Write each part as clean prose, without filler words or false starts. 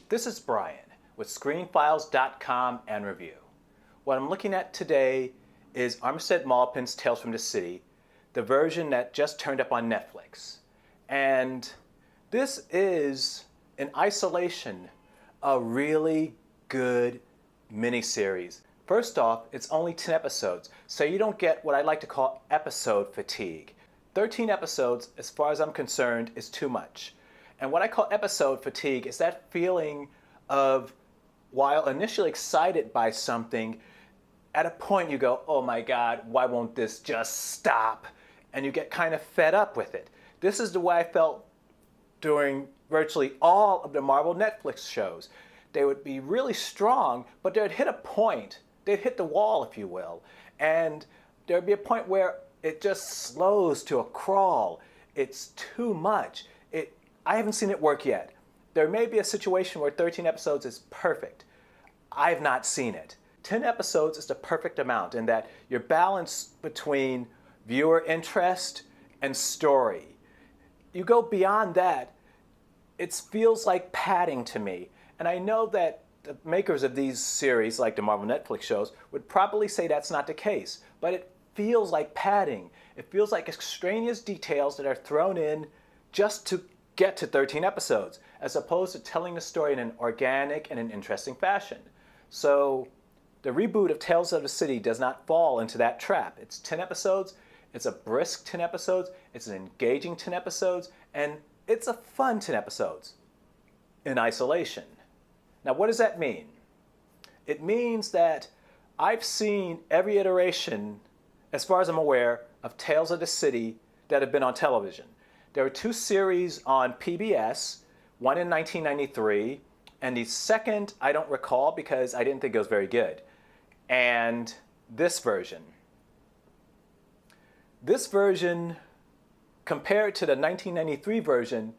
This is Brian with ScreenFiles.com and Review. What I'm looking at today is Armistead Maupin's Tales from the City, the version that just turned up on Netflix. And this is, in isolation, a really good miniseries. First off, it's only 10 episodes, so you don't get what I like to call episode fatigue. 13 episodes, as far as I'm concerned, is too much. And what I call episode fatigue is that feeling of, while initially excited by something, at a point you go, oh my God, why won't this just stop? And you get kind of fed up with it. This is the way I felt during virtually all of the Marvel Netflix shows. They would be really strong, but they'd hit a point, they'd hit the wall, if you will, and there'd be a point where it just slows to a crawl. It's too much. I haven't seen it work yet. There may be a situation where 13 episodes is perfect. I've not seen it. 10 episodes is the perfect amount in that you're balanced between viewer interest and story. You go beyond that, it feels like padding to me. And I know that the makers of these series, like the Marvel Netflix shows, would probably say that's not the case. But it feels like padding. It feels like extraneous details that are thrown in just to get to 13 episodes, as opposed to telling the story in an organic and an interesting fashion. So the reboot of Tales of the City does not fall into that trap. It's 10 episodes, it's a brisk 10 episodes, it's an engaging 10 episodes, and it's a fun 10 episodes in isolation. Now, what does that mean? It means that I've seen every iteration, as far as I'm aware, of Tales of the City that have been on television. There were two series on PBS, one in 1993, and the second I don't recall because I didn't think it was very good. And this version. This version, compared to the 1993 version,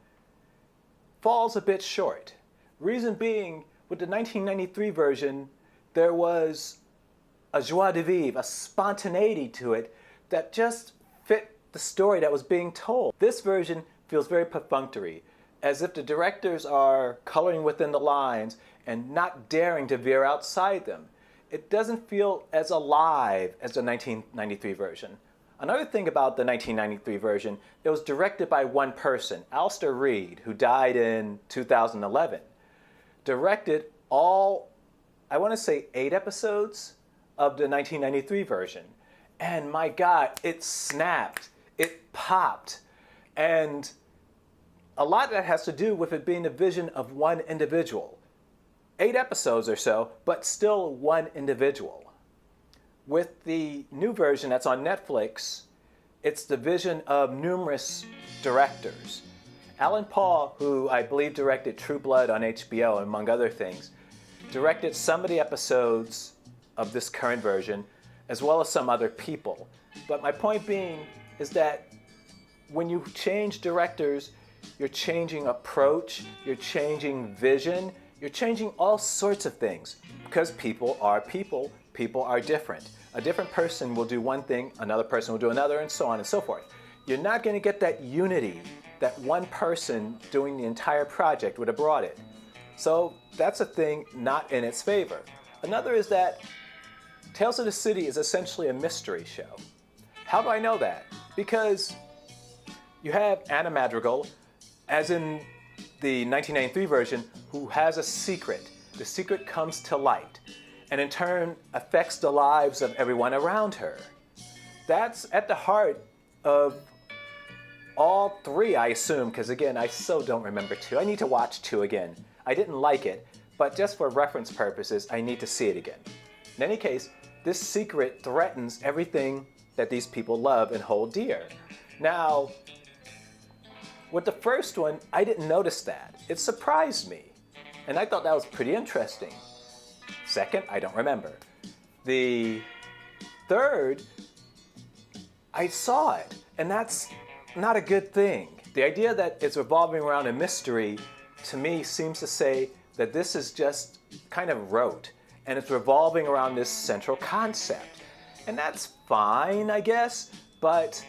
falls a bit short. Reason being, with the 1993 version, there was a joie de vivre, a spontaneity to it that just fit the story that was being told. This version feels very perfunctory, as if the directors are coloring within the lines and not daring to veer outside them. It doesn't feel as alive as the 1993 version. Another thing about the 1993 version, it was directed by one person, Alistair Reed, who died in 2011. Directed all, I want to say 8 episodes of the 1993 version. And my God, it snapped. It popped. And a lot of that has to do with it being the vision of one individual. 8 episodes or so, but still one individual. With the new version that's on Netflix, it's the vision of numerous directors. Alan Paul, who I believe directed True Blood on HBO, among other things, directed some of the episodes of this current version, as well as some other people. But my point being is that when you change directors, you're changing approach, you're changing vision, you're changing all sorts of things. Because people are people, people are different. A different person will do one thing, another person will do another, and so on and so forth. You're not going to get that unity that one person doing the entire project would have brought it. So that's a thing not in its favor. Another is that Tales of the City is essentially a mystery show. How do I know that? Because you have Anna Madrigal, as in the 1993 version, who has a secret. The secret comes to light, and in turn affects the lives of everyone around her. That's at the heart of all 3, I assume, because again, I so don't remember 2. I need to watch 2 again. I didn't like it, but just for reference purposes, I need to see it again. In any case, this secret threatens everything that these people love and hold dear. Now, with the first one, I didn't notice that. It surprised me, and I thought that was pretty interesting. Second, I don't remember. The third, I saw it, and that's not a good thing. The idea that it's revolving around a mystery, to me, seems to say that this is just kind of rote, and it's revolving around this central concept. And that's fine, I guess, but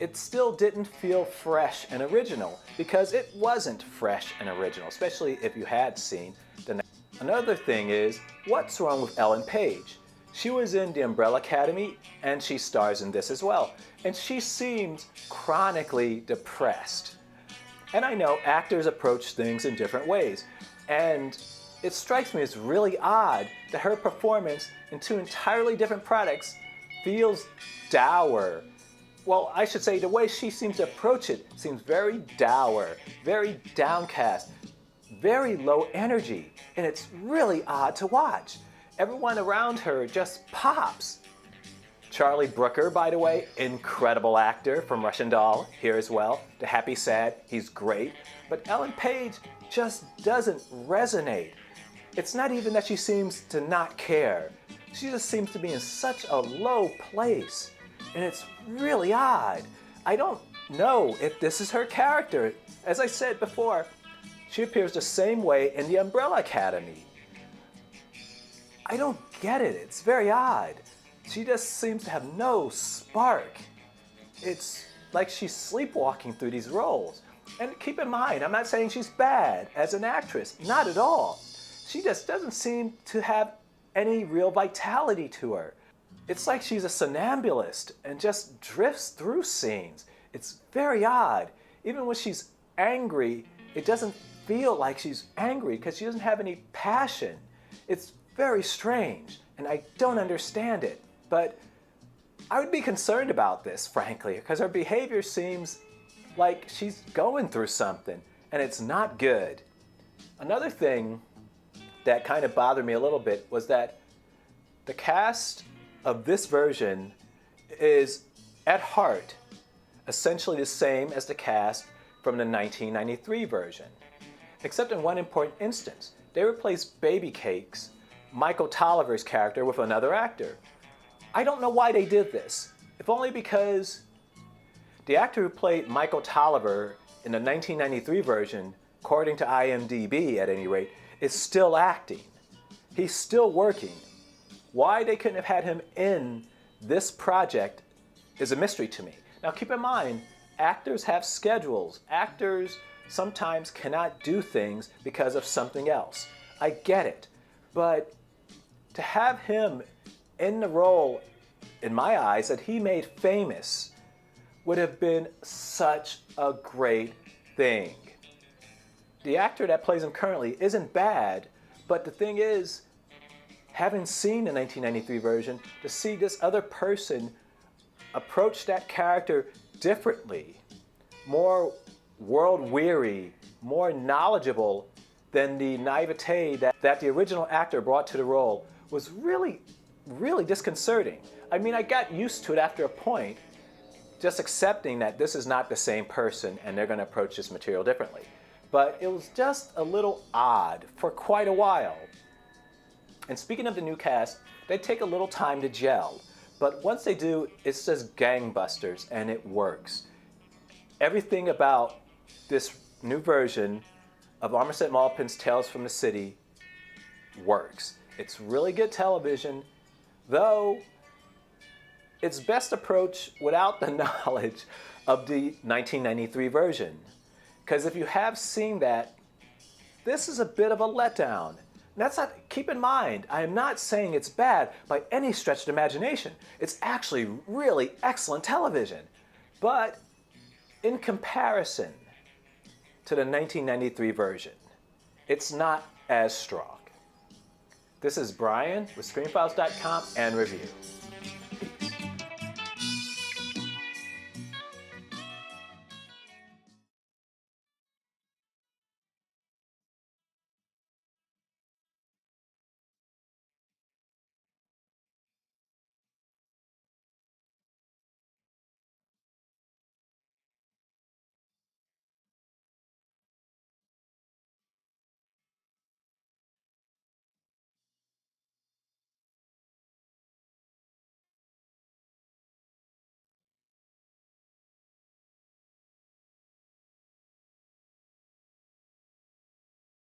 it still didn't feel fresh and original, because it wasn't fresh and original, especially if you had seen the Another thing is, what's wrong with Ellen Page? She was in The Umbrella Academy and she stars in this as well. And she seems chronically depressed. And I know actors approach things in different ways. And it strikes me as really odd that her performance in two entirely different products feels dour. Well, I should say the way she seems to approach it seems very dour, very downcast, very low energy, and it's really odd to watch. Everyone around her just pops. Charlie Brooker, by the way, incredible actor from Russian Doll, here as well. The Happy Sad, he's great. But Ellen Page just doesn't resonate. It's not even that she seems to not care. She just seems to be in such a low place. And it's really odd. I don't know if this is her character. As I said before, she appears the same way in The Umbrella Academy. I don't get it. It's very odd. She just seems to have no spark. It's like she's sleepwalking through these roles. And keep in mind, I'm not saying she's bad as an actress. Not at all. She just doesn't seem to have any real vitality to her. It's like she's a somnambulist and just drifts through scenes. It's very odd. Even when she's angry, it doesn't feel like she's angry because she doesn't have any passion. It's very strange, and I don't understand it. But I would be concerned about this, frankly, because her behavior seems like she's going through something, and it's not good. Another thing that kind of bothered me a little bit was that the cast of this version is, at heart, essentially the same as the cast from the 1993 version. Except in one important instance. They replaced Baby Cakes, Michael Tolliver's character, with another actor. I don't know why they did this, if only because the actor who played Michael Tolliver in the 1993 version, according to IMDb at any rate, is still acting. He's still working. Why they couldn't have had him in this project is a mystery to me. Now keep in mind, actors have schedules. Actors sometimes cannot do things because of something else. I get it. But to have him in the role, in my eyes, that he made famous would have been such a great thing. The actor that plays him currently isn't bad, but the thing is, having seen the 1993 version, to see this other person approach that character differently, more world-weary, more knowledgeable than the naivete that the original actor brought to the role was really, really disconcerting. I mean, I got used to it after a point, just accepting that this is not the same person and they're going to approach this material differently. But it was just a little odd for quite a while. And speaking of the new cast, they take a little time to gel. But once they do, it's just gangbusters and it works. Everything about this new version of Armistead Maupin's Tales from the City works. It's really good television, though it's best approached without the knowledge of the 1993 version. Because if you have seen that, this is a bit of a letdown. That's not, keep in mind, I am not saying it's bad by any stretch of the imagination. It's actually really excellent television. But in comparison to the 1993 version, it's not as strong. This is Brian with ScreenFiles.com and Review.